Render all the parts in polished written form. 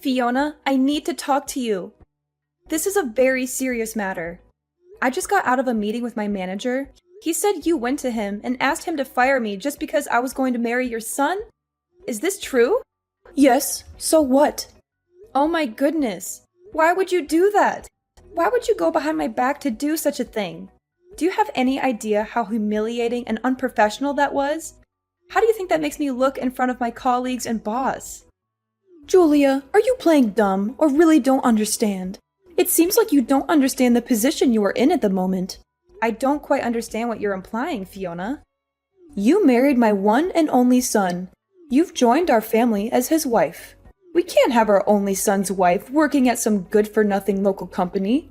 Fiona, I need to talk to you. This is a very serious matter. I just got out of a meeting with my manager. He said you went to him and asked him to fire me just because I was going to marry your son? Is this true? Yes, so what? Oh my goodness. Why would you do that? Why would you go behind my back to do such a thing? Do you have any idea how humiliating and unprofessional that was? How do you think that makes me look in front of my colleagues and boss? Julia, are you playing dumb or really don't understand? It seems like you don't understand the position you are in at the moment. I don't quite understand what you're implying, Fiona. You married my one and only son. You've joined our family as his wife. We can't have our only son's wife working at some good-for-nothing local company.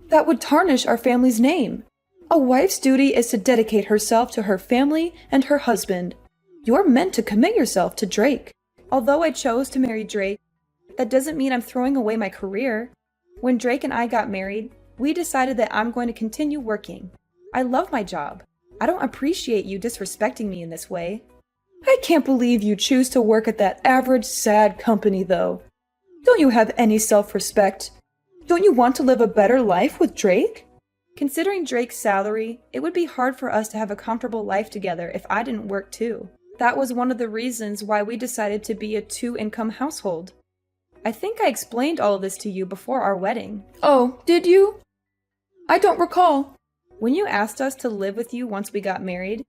That would tarnish our family's name. A wife's duty is to dedicate herself to her family and her husband. You're meant to commit yourself to Drake. Although I chose to marry Drake, that doesn't mean I'm throwing away my career. When Drake and I got married, we decided that I'm going to continue working. I love my job. I don't appreciate you disrespecting me in this way. I can't believe you choose to work at that average, sad company, though. Don't you have any self-respect? Don't you want to live a better life with Drake? Considering Drake's salary, it would be hard for us to have a comfortable life together if I didn't work too. That was one of the reasons why we decided to be a two-income household. I think I explained all of this to you before our wedding. Oh, did you? I don't recall. When you asked us to live with you once we got married,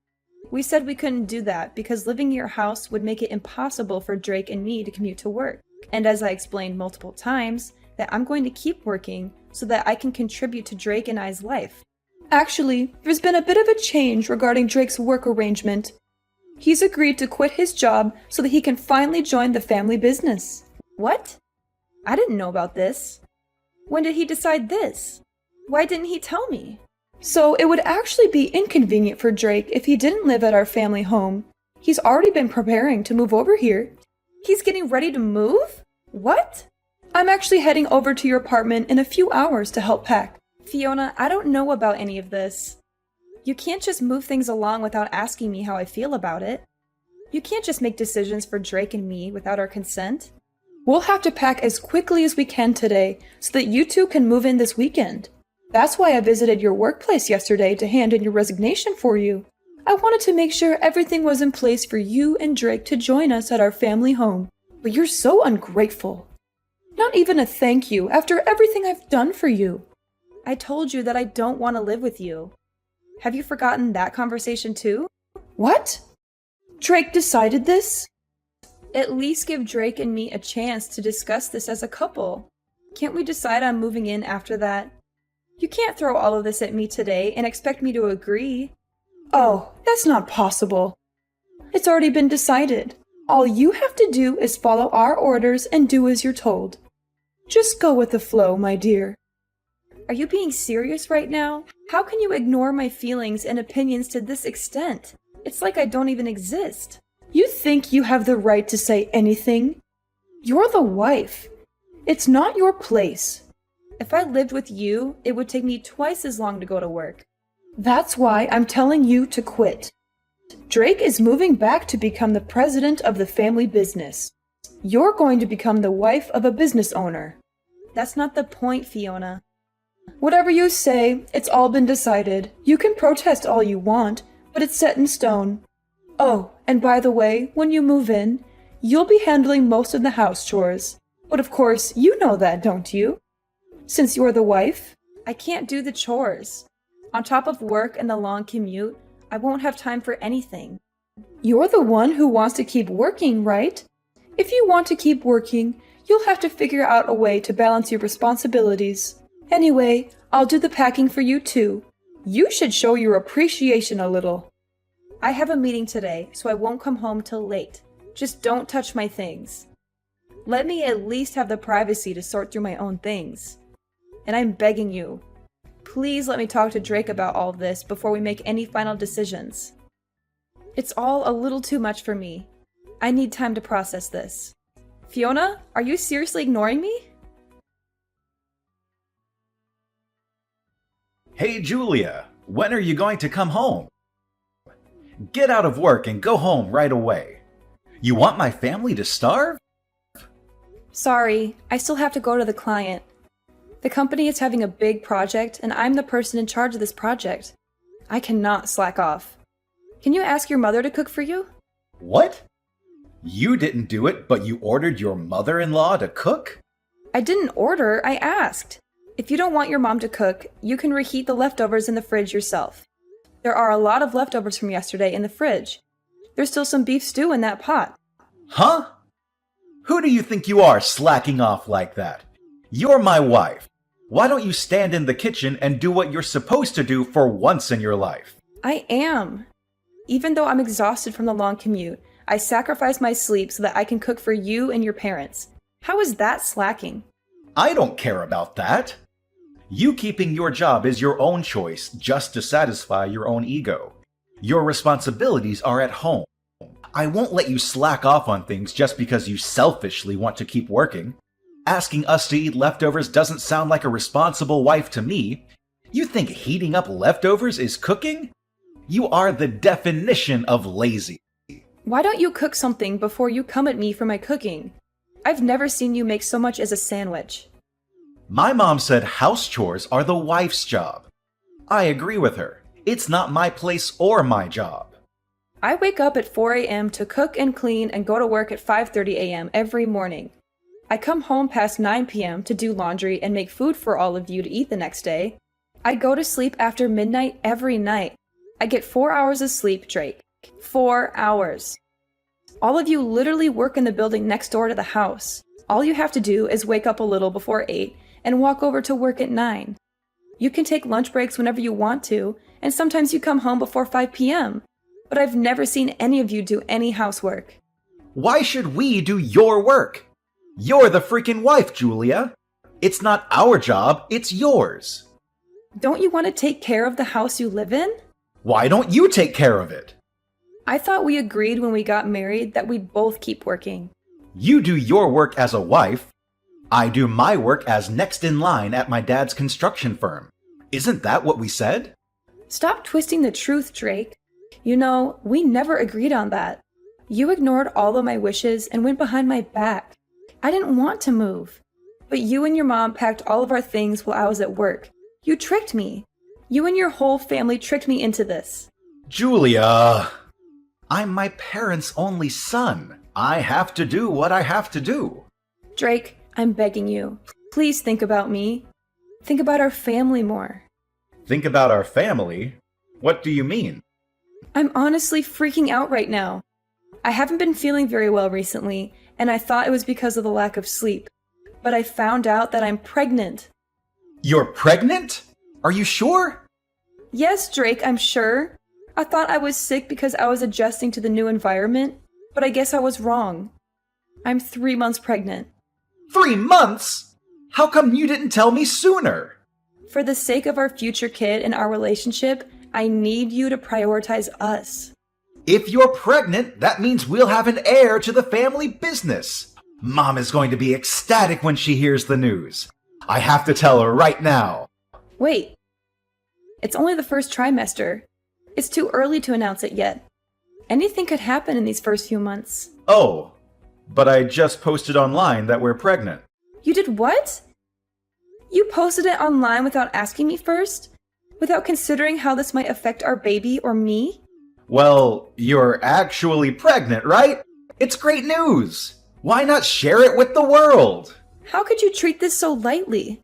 we said we couldn't do that because living in your house would make it impossible for Drake and me to commute to work. And as I explained multiple times, that I'm going to keep working so that I can contribute to Drake and I's life. Actually, there's been a bit of a change regarding Drake's work arrangement. He's agreed to quit his job so that he can finally join the family business. What? I didn't know about this. When did he decide this? Why didn't he tell me? So it would actually be inconvenient for Drake if he didn't live at our family home. He's already been preparing to move over here. He's getting ready to move? What? I'm actually heading over to your apartment in a few hours to help pack. Fiona, I don't know about any of this. You can't just move things along without asking me how I feel about it. You can't just make decisions for Drake and me without our consent. We'll have to pack as quickly as we can today so that you two can move in this weekend. That's why I visited your workplace yesterday to hand in your resignation for you. I wanted to make sure everything was in place for you and Drake to join us at our family home. But you're so ungrateful. Not even a thank you after everything I've done for you. I told you that I don't want to live with you. Have you forgotten that conversation too? What? Drake decided this? At least give Drake and me a chance to discuss this as a couple. Can't we decide on moving in after that? You can't throw all of this at me today and expect me to agree. Oh, that's not possible. It's already been decided. All you have to do is follow our orders and do as you're told. Just go with the flow, my dear. Are you being serious right now? How can you ignore my feelings and opinions to this extent? It's like I don't even exist. You think you have the right to say anything? You're the wife. It's not your place. If I lived with you, it would take me twice as long to go to work. That's why I'm telling you to quit. Drake is moving back to become the president of the family business. You're going to become the wife of a business owner. That's not the point, Fiona. Whatever you say, it's all been decided. You can protest all you want, but it's set in stone. Oh, and by the way, when you move in, you'll be handling most of the house chores. But of course, you know that, don't you? Since you're the wife, I can't do the chores. On top of work and the long commute, I won't have time for anything. You're the one who wants to keep working, right? If you want to keep working, you'll have to figure out a way to balance your responsibilities. Anyway, I'll do the packing for you too. You should show your appreciation a little. I have a meeting today, so I won't come home till late. Just don't touch my things. Let me at least have the privacy to sort through my own things. And I'm begging you, please let me talk to Drake about all this before we make any final decisions. It's all a little too much for me. I need time to process this. Fiona, are you seriously ignoring me? Hey Julia, when are you going to come home? Get out of work and go home right away. You want my family to starve? Sorry, I still have to go to the client. The company is having a big project, and I'm the person in charge of this project. I cannot slack off. Can you ask your mother to cook for you? What? You didn't do it, but you ordered your mother-in-law to cook? I didn't order, I asked. If you don't want your mom to cook, you can reheat the leftovers in the fridge yourself. There are a lot of leftovers from yesterday in the fridge. There's still some beef stew in that pot. Huh? Who do you think you are, slacking off like that? You're my wife. Why don't you stand in the kitchen and do what you're supposed to do for once in your life? I am. Even though I'm exhausted from the long commute, I sacrifice my sleep so that I can cook for you and your parents. How is that slacking? I don't care about that. You keeping your job is your own choice just to satisfy your own ego. Your responsibilities are at home. I won't let you slack off on things just because you selfishly want to keep working. Asking us to eat leftovers doesn't sound like a responsible wife to me. You think heating up leftovers is cooking? You are the definition of lazy. Why don't you cook something before you come at me for my cooking? I've never seen you make so much as a sandwich. My mom said house chores are the wife's job. I agree with her. It's not my place or my job. I wake up at 4 a.m. to cook and clean and go to work at 5:30 a.m. every morning. I come home past 9 p.m. to do laundry and make food for all of you to eat the next day. I go to sleep after midnight every night. I get 4 hours of sleep, Drake. 4 hours. All of you literally work in the building next door to the house. All you have to do is wake up a little before 8 and walk over to work at 9. You can take lunch breaks whenever you want to, and sometimes you come home before 5 p.m. But I've never seen any of you do any housework. Why should we do your work? You're the freaking wife, Julia. It's not our job, it's yours. Don't you want to take care of the house you live in? Why don't you take care of it? I thought we agreed when we got married that we'd both keep working. You do your work as a wife. I do my work as next in line at my dad's construction firm. Isn't that what we said? Stop twisting the truth, Drake. You know, we never agreed on that. You ignored all of my wishes and went behind my back. I didn't want to move. But you and your mom packed all of our things while I was at work. You tricked me. You and your whole family tricked me into this. Julia! I'm my parents' only son. I have to do what I have to do. Drake, I'm begging you. Please think about me. Think about our family more. Think about our family? What do you mean? I'm honestly freaking out right now. I haven't been feeling very well recently, and I thought it was because of the lack of sleep. But I found out that I'm pregnant. You're pregnant? Are you sure? Yes, Drake, I'm sure. I thought I was sick because I was adjusting to the new environment, but I guess I was wrong. I'm 3 months pregnant. 3 months? How come you didn't tell me sooner? For the sake of our future kid and our relationship, I need you to prioritize us. If you're pregnant, that means we'll have an heir to the family business. Mom is going to be ecstatic when she hears the news. I have to tell her right now. Wait. It's only the first trimester. It's too early to announce it yet. Anything could happen in these first few months. Oh, but I just posted online that we're pregnant. You did what? You posted it online without asking me first? Without considering how this might affect our baby or me? Well, you're actually pregnant, right? It's great news. Why not share it with the world? How could you treat this so lightly?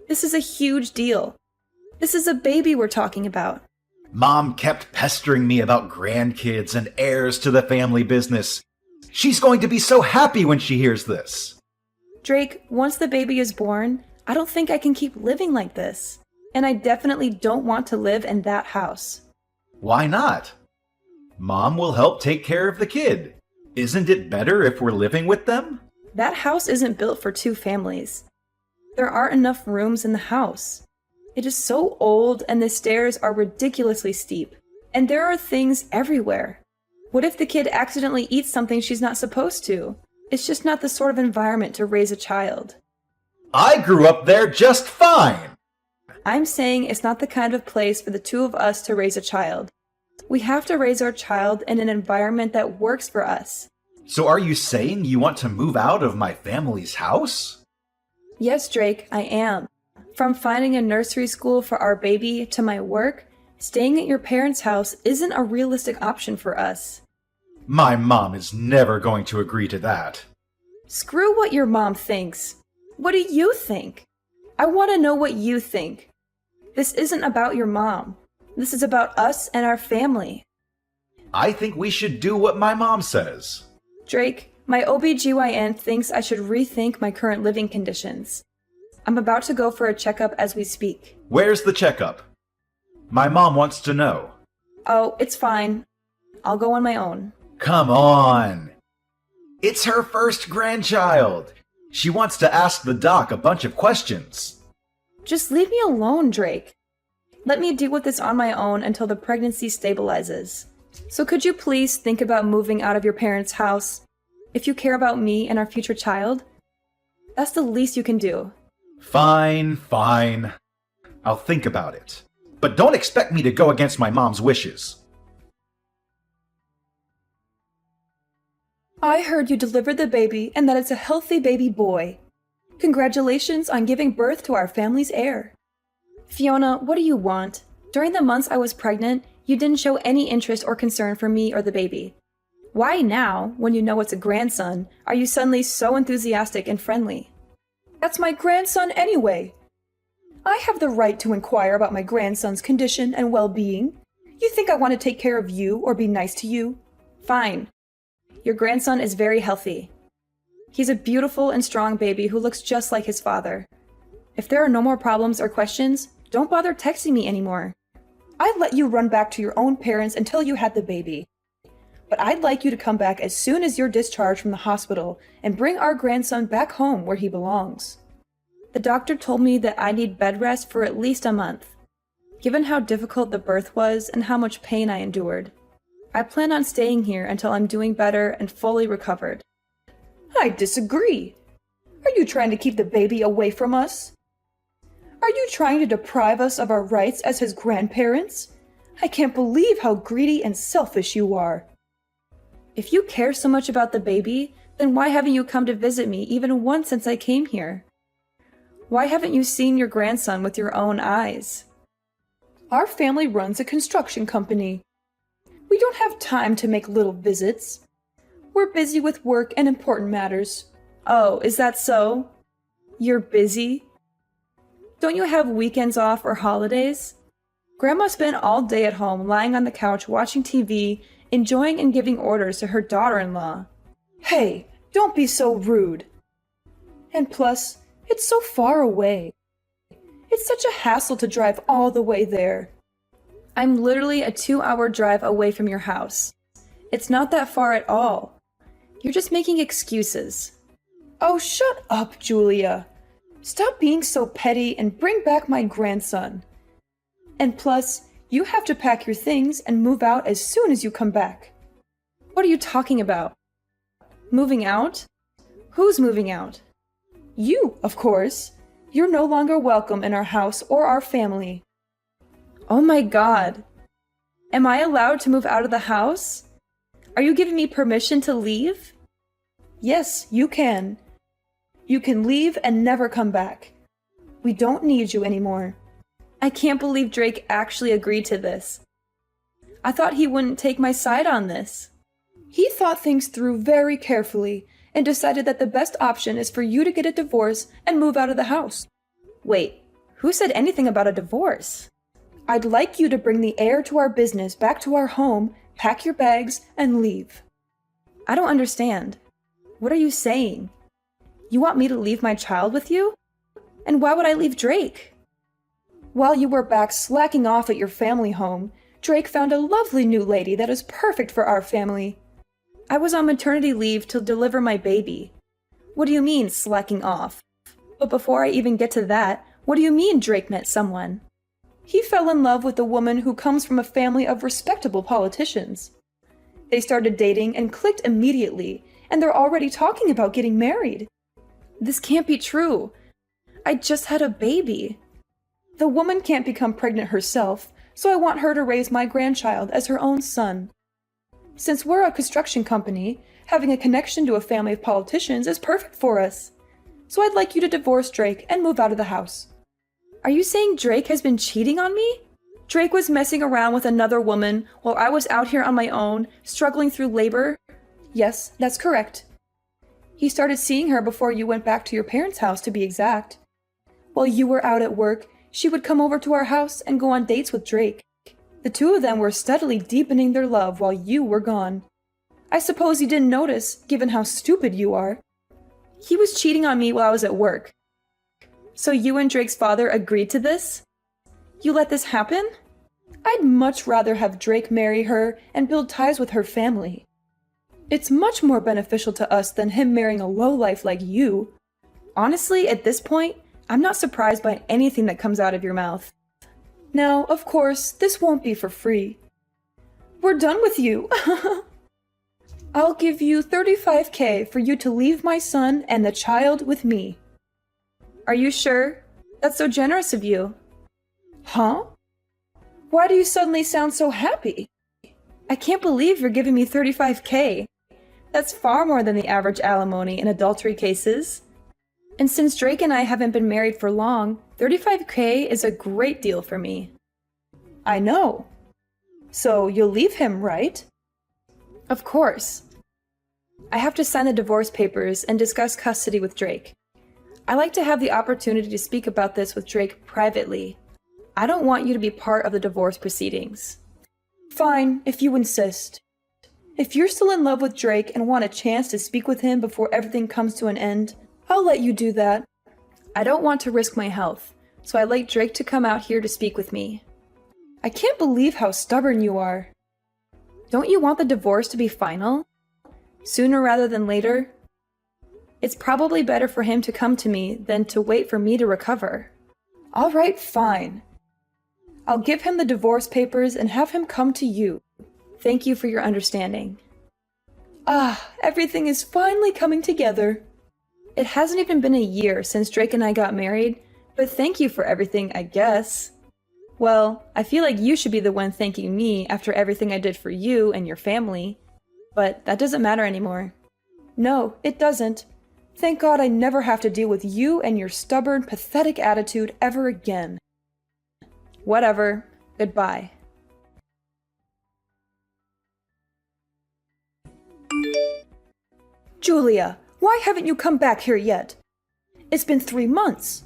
This is a huge deal. This is a baby we're talking about. Mom kept pestering me about grandkids and heirs to the family business. She's going to be so happy when she hears this. Drake, once the baby is born, I don't think I can keep living like this. And I definitely don't want to live in that house. Why not? Mom will help take care of the kid. Isn't it better if we're living with them? That house isn't built for 2 families. There aren't enough rooms in the house. It is so old and the stairs are ridiculously steep. And there are things everywhere. What if the kid accidentally eats something she's not supposed to? It's just not the sort of environment to raise a child. I grew up there just fine. I'm saying it's not the kind of place for the 2 of us to raise a child. We have to raise our child in an environment that works for us. So are you saying you want to move out of my family's house? Yes, Drake, I am. From finding a nursery school for our baby to my work, staying at your parents' house isn't a realistic option for us. My mom is never going to agree to that. Screw what your mom thinks. What do you think? I want to know what you think. This isn't about your mom. This is about us and our family. I think we should do what my mom says. Drake, my OBGYN thinks I should rethink my current living conditions. I'm about to go for a checkup as we speak. Where's the checkup? My mom wants to know. Oh, it's fine. I'll go on my own. Come on! It's her first grandchild! She wants to ask the doc a bunch of questions. Just leave me alone, Drake. Let me deal with this on my own until the pregnancy stabilizes. So could you please think about moving out of your parents' house? If you care about me and our future child, that's the least you can do. Fine. I'll think about it. But don't expect me to go against my mom's wishes. I heard you delivered the baby and that it's a healthy baby boy. Congratulations on giving birth to our family's heir. Fiona, what do you want? During the months I was pregnant, you didn't show any interest or concern for me or the baby. Why now, when you know it's a grandson, are you suddenly so enthusiastic and friendly? That's my grandson anyway. I have the right to inquire about my grandson's condition and well-being. You think I want to take care of you or be nice to you? Fine. Your grandson is very healthy. He's a beautiful and strong baby who looks just like his father. If there are no more problems or questions, don't bother texting me anymore. I'd let you run back to your own parents until you had the baby. But I'd like you to come back as soon as you're discharged from the hospital and bring our grandson back home where he belongs. The doctor told me that I need bed rest for at least a month. Given how difficult the birth was and how much pain I endured, I plan on staying here until I'm doing better and fully recovered. I disagree. Are you trying to keep the baby away from us? Are you trying to deprive us of our rights as his grandparents? I can't believe how greedy and selfish you are. If you care so much about the baby, then why haven't you come to visit me even once since I came here? Why haven't you seen your grandson with your own eyes? Our family runs a construction company. We don't have time to make little visits. We're busy with work and important matters. Oh, is that so? You're busy? Don't you have weekends off or holidays? Grandma spent all day at home lying on the couch watching TV, enjoying and giving orders to her daughter-in-law. Hey, don't be so rude. And plus, it's so far away. It's such a hassle to drive all the way there. I'm literally a 2-hour drive away from your house. It's not that far at all. You're just making excuses. Oh, shut up, Julia. Stop being so petty and bring back my grandson. And plus, you have to pack your things and move out as soon as you come back. What are you talking about? Moving out? Who's moving out? You, of course. You're no longer welcome in our house or our family. Oh my God. Am I allowed to move out of the house? Are you giving me permission to leave? Yes, you can. You can leave and never come back. We don't need you anymore. I can't believe Drake actually agreed to this. I thought he wouldn't take my side on this. He thought things through very carefully and decided that the best option is for you to get a divorce and move out of the house. Wait, who said anything about a divorce? I'd like you to bring the heir to our business back to our home, pack your bags, and leave. I don't understand. What are you saying? You want me to leave my child with you? And why would I leave Drake? While you were back slacking off at your family home, Drake found a lovely new lady that is perfect for our family. I was on maternity leave to deliver my baby. What do you mean, slacking off? But before I even get to that, what do you mean Drake met someone? He fell in love with a woman who comes from a family of respectable politicians. They started dating and clicked immediately, and they're already talking about getting married. This can't be true. I just had a baby. The woman can't become pregnant herself, so I want her to raise my grandchild as her own son. Since we're a construction company, Having a connection to a family of politicians is perfect for us. So I'd like you to divorce Drake and move out of the house. Are you saying Drake has been cheating on me? Drake was messing around with another woman while I was out here on my own, struggling through labor? Yes, that's correct. He started seeing her before you went back to your parents' house, to be exact. While you were out at work, she would come over to our house and go on dates with Drake. The two of them were steadily deepening their love while you were gone. I suppose you didn't notice, given how stupid you are. He was cheating on me while I was at work. So you and Drake's father agreed to this? You let this happen? I'd much rather have Drake marry her and build ties with her family. It's much more beneficial to us than him marrying a lowlife like you. Honestly, at this point, I'm not surprised by anything that comes out of your mouth. Now, of course, this won't be for free. We're done with you. I'll give you $35,000 for you to leave my son and the child with me. Are you sure? That's so generous of you. Huh? Why do you suddenly sound so happy? I can't believe you're giving me $35,000. That's far more than the average alimony in adultery cases. And since Drake and I haven't been married for long, $35,000 is a great deal for me. I know. So you'll leave him, right? Of course. I have to sign the divorce papers and discuss custody with Drake. I like to have the opportunity to speak about this with Drake privately. I don't want you to be part of the divorce proceedings. Fine, if you insist. If you're still in love with Drake and want a chance to speak with him before everything comes to an end, I'll let you do that. I don't want to risk my health, so I'd like Drake to come out here to speak with me. I can't believe how stubborn you are. Don't you want the divorce to be final? Sooner rather than later? It's probably better for him to come to me than to wait for me to recover. All right, fine. I'll give him the divorce papers and have him come to you. Thank you for your understanding. Ah, everything is finally coming together. It hasn't even been a year since Drake and I got married, but thank you for everything, I guess. Well, I feel like you should be the one thanking me after everything I did for you and your family. But that doesn't matter anymore. No, it doesn't. Thank God I never have to deal with you and your stubborn, pathetic attitude ever again. Whatever. Goodbye. Julia, why haven't you come back here yet? It's been 3 months.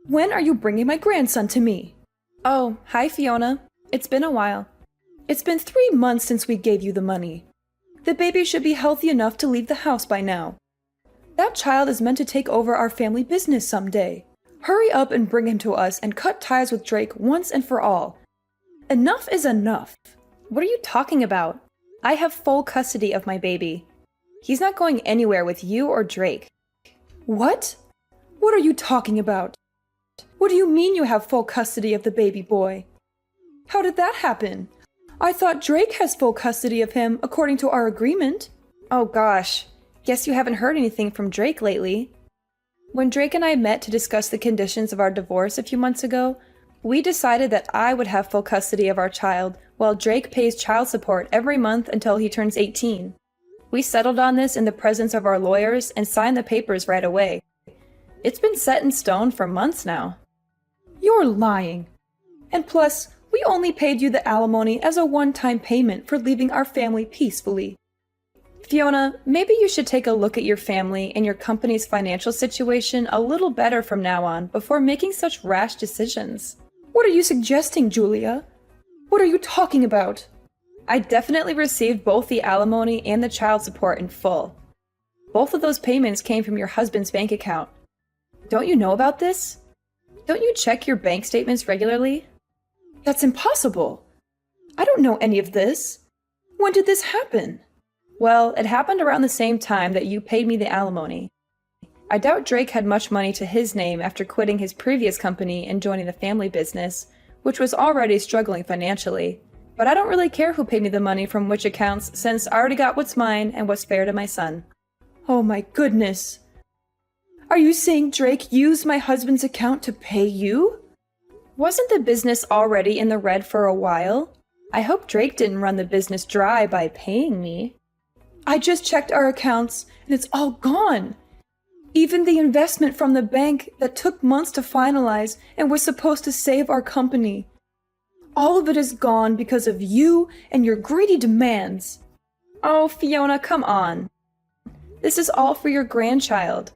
When are you bringing my grandson to me? Oh, hi Fiona. It's been a while. It's been 3 months since we gave you the money. The baby should be healthy enough to leave the house by now. That child is meant to take over our family business someday. Hurry up and bring him to us and cut ties with Drake once and for all. Enough is enough. What are you talking about? I have full custody of my baby. He's not going anywhere with you or Drake. What? What are you talking about? What do you mean you have full custody of the baby boy? How did that happen? I thought Drake has full custody of him according to our agreement. Oh gosh, guess you haven't heard anything from Drake lately. When Drake and I met to discuss the conditions of our divorce a few months ago, we decided that I would have full custody of our child while Drake pays child support every month until he turns 18. We settled on this in the presence of our lawyers and signed the papers right away. It's been set in stone for months now. You're lying. And plus, we only paid you the alimony as a one-time payment for leaving our family peacefully. Fiona, maybe you should take a look at your family and your company's financial situation a little better from now on before making such rash decisions. What are you suggesting, Julia? What are you talking about? I definitely received both the alimony and the child support in full. Both of those payments came from your husband's bank account. Don't you know about this? Don't you check your bank statements regularly? That's impossible. I don't know any of this. When did this happen? Well, it happened around the same time that you paid me the alimony. I doubt Drake had much money to his name after quitting his previous company and joining the family business, which was already struggling financially. But I don't really care who paid me the money from which accounts, since I already got what's mine and what's fair to my son. Oh my goodness. Are you saying Drake used my husband's account to pay you? Wasn't the business already in the red for a while? I hope Drake didn't run the business dry by paying me. I just checked our accounts and it's all gone. Even the investment from the bank that took months to finalize and was supposed to save our company. All of it is gone because of you and your greedy demands. Oh, Fiona, come on. This is all for your grandchild.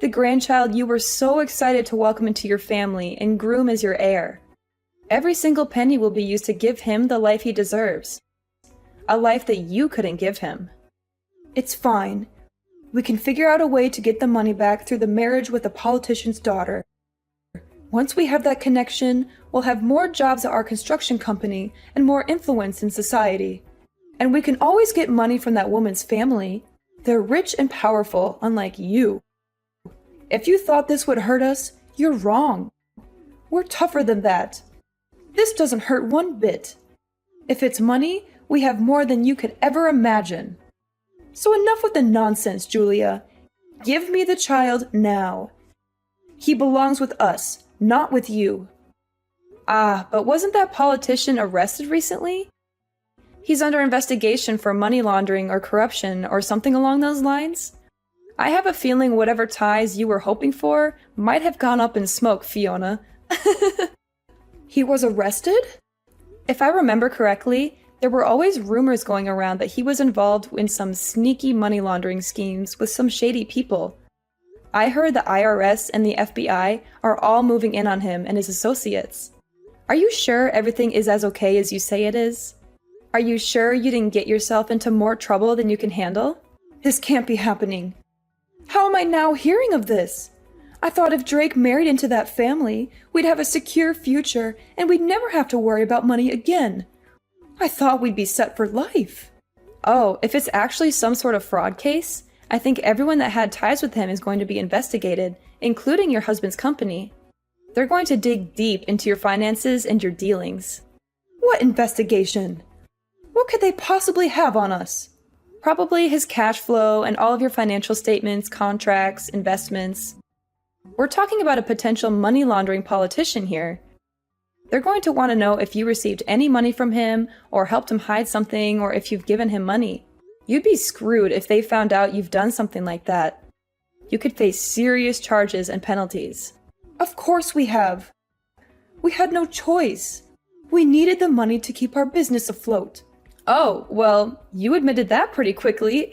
The grandchild you were so excited to welcome into your family and groom as your heir. Every single penny will be used to give him the life he deserves. A life that you couldn't give him. It's fine. We can figure out a way to get the money back through the marriage with the politician's daughter. Once we have that connection, we'll have more jobs at our construction company and more influence in society. And we can always get money from that woman's family. They're rich and powerful, unlike you. If you thought this would hurt us, you're wrong. We're tougher than that. This doesn't hurt one bit. If it's money, we have more than you could ever imagine. So enough with the nonsense, Julia. Give me the child now. He belongs with us, not with you. Ah, but wasn't that politician arrested recently? He's under investigation for money laundering or corruption or something along those lines. I have a feeling whatever ties you were hoping for might have gone up in smoke, Fiona. He was arrested? If I remember correctly, there were always rumors going around that he was involved in some sneaky money laundering schemes with some shady people. I heard the IRS and the FBI are all moving in on him and his associates. Are you sure everything is as okay as you say it is? Are you sure you didn't get yourself into more trouble than you can handle? This can't be happening. How am I now hearing of this? I thought if Drake married into that family, we'd have a secure future and we'd never have to worry about money again. I thought we'd be set for life. Oh, if it's actually some sort of fraud case, I think everyone that had ties with him is going to be investigated, including your husband's company. They're going to dig deep into your finances and your dealings. What investigation? What could they possibly have on us? Probably his cash flow and all of your financial statements, contracts, investments. We're talking about a potential money laundering politician here. They're going to want to know if you received any money from him, or helped him hide something, or if you've given him money. You'd be screwed if they found out you've done something like that. You could face serious charges and penalties. Of course we have. We had no choice. We needed the money to keep our business afloat. Oh, well, you admitted that pretty quickly.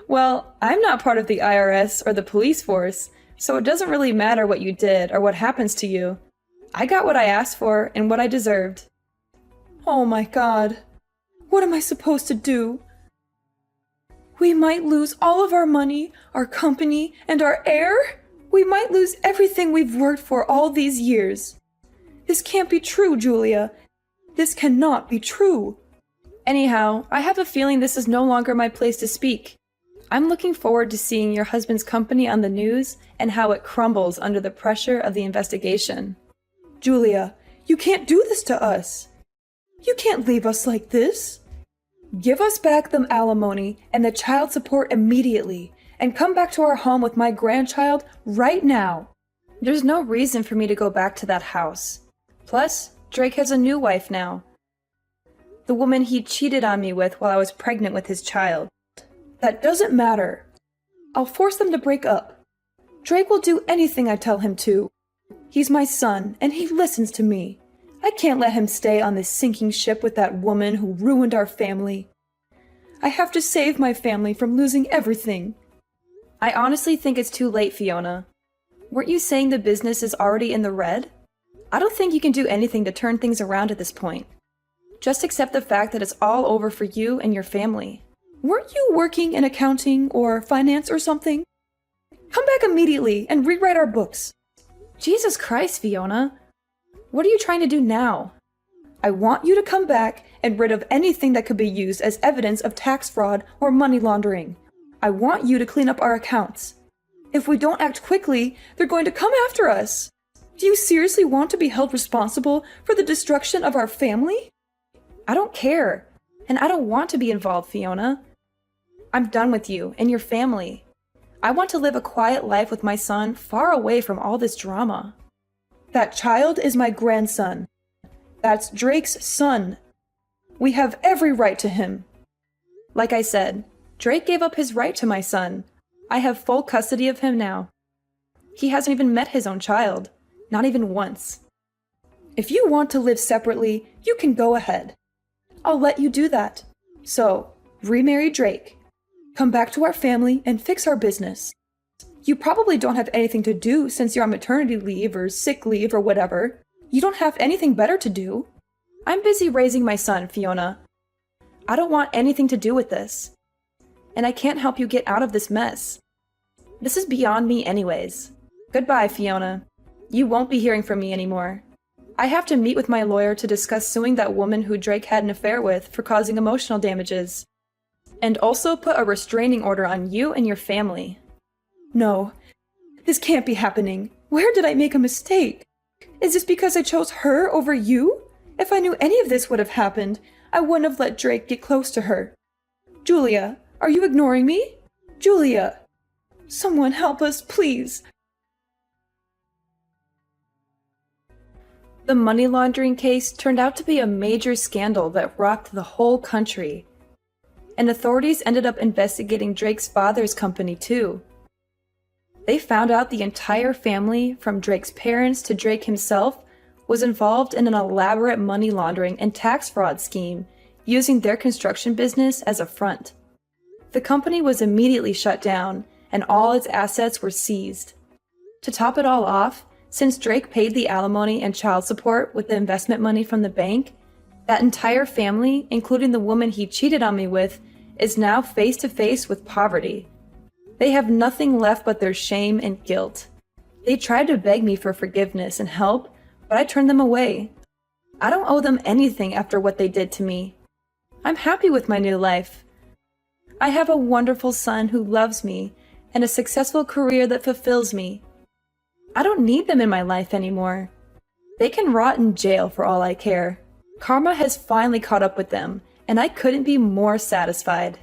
Well, I'm not part of the IRS or the police force, so it doesn't really matter what you did or what happens to you. I got what I asked for and what I deserved. Oh my God. What am I supposed to do? We might lose all of our money, our company, and our heir? We might lose everything we've worked for all these years. This can't be true, Julia. This cannot be true. Anyhow, I have a feeling this is no longer my place to speak. I'm looking forward to seeing your husband's company on the news and how it crumbles under the pressure of the investigation. Julia, you can't do this to us. You can't leave us like this. Give us back the alimony and the child support immediately, and come back to our home with my grandchild right now. There's no reason for me to go back to that house. Plus, Drake has a new wife now. The woman he cheated on me with while I was pregnant with his child. That doesn't matter. I'll force them to break up. Drake will do anything I tell him to. He's my son, and he listens to me. I can't let him stay on this sinking ship with that woman who ruined our family. I have to save my family from losing everything. I honestly think it's too late, Fiona. Weren't you saying the business is already in the red? I don't think you can do anything to turn things around at this point. Just accept the fact that it's all over for you and your family. Weren't you working in accounting or finance or something? Come back immediately and rewrite our books. Jesus Christ, Fiona. What are you trying to do now? I want you to come back and rid of anything that could be used as evidence of tax fraud or money laundering. I want you to clean up our accounts. If we don't act quickly, they're going to come after us. Do you seriously want to be held responsible for the destruction of our family? I don't care, and I don't want to be involved, Fiona. I'm done with you and your family. I want to live a quiet life with my son far away from all this drama. That child is my grandson. That's Drake's son. We have every right to him. Like I said, Drake gave up his right to my son. I have full custody of him now. He hasn't even met his own child, not even once. If you want to live separately, you can go ahead. I'll let you do that. So, remarry Drake. Come back to our family and fix our business. You probably don't have anything to do since you're on maternity leave or sick leave or whatever. You don't have anything better to do. I'm busy raising my son, Fiona. I don't want anything to do with this. And I can't help you get out of this mess. This is beyond me anyways. Goodbye, Fiona. You won't be hearing from me anymore. I have to meet with my lawyer to discuss suing that woman who Drake had an affair with for causing emotional damages. And also put a restraining order on you and your family. No, this can't be happening. Where did I make a mistake? Is this because I chose her over you? If I knew any of this would have happened, I wouldn't have let Drake get close to her. Julia, are you ignoring me? Julia! Someone help us, please. The money laundering case turned out to be a major scandal that rocked the whole country. And authorities ended up investigating Drake's father's company too. They found out the entire family, from Drake's parents to Drake himself, was involved in an elaborate money laundering and tax fraud scheme, using their construction business as a front. The company was immediately shut down, and all its assets were seized. To top it all off, since Drake paid the alimony and child support with the investment money from the bank, that entire family, including the woman he cheated on me with, is now face to face with poverty. They have nothing left but their shame and guilt. They tried to beg me for forgiveness and help, but I turned them away. I don't owe them anything after what they did to me. I'm happy with my new life. I have a wonderful son who loves me and a successful career that fulfills me. I don't need them in my life anymore. They can rot in jail for all I care. Karma has finally caught up with them, and I couldn't be more satisfied.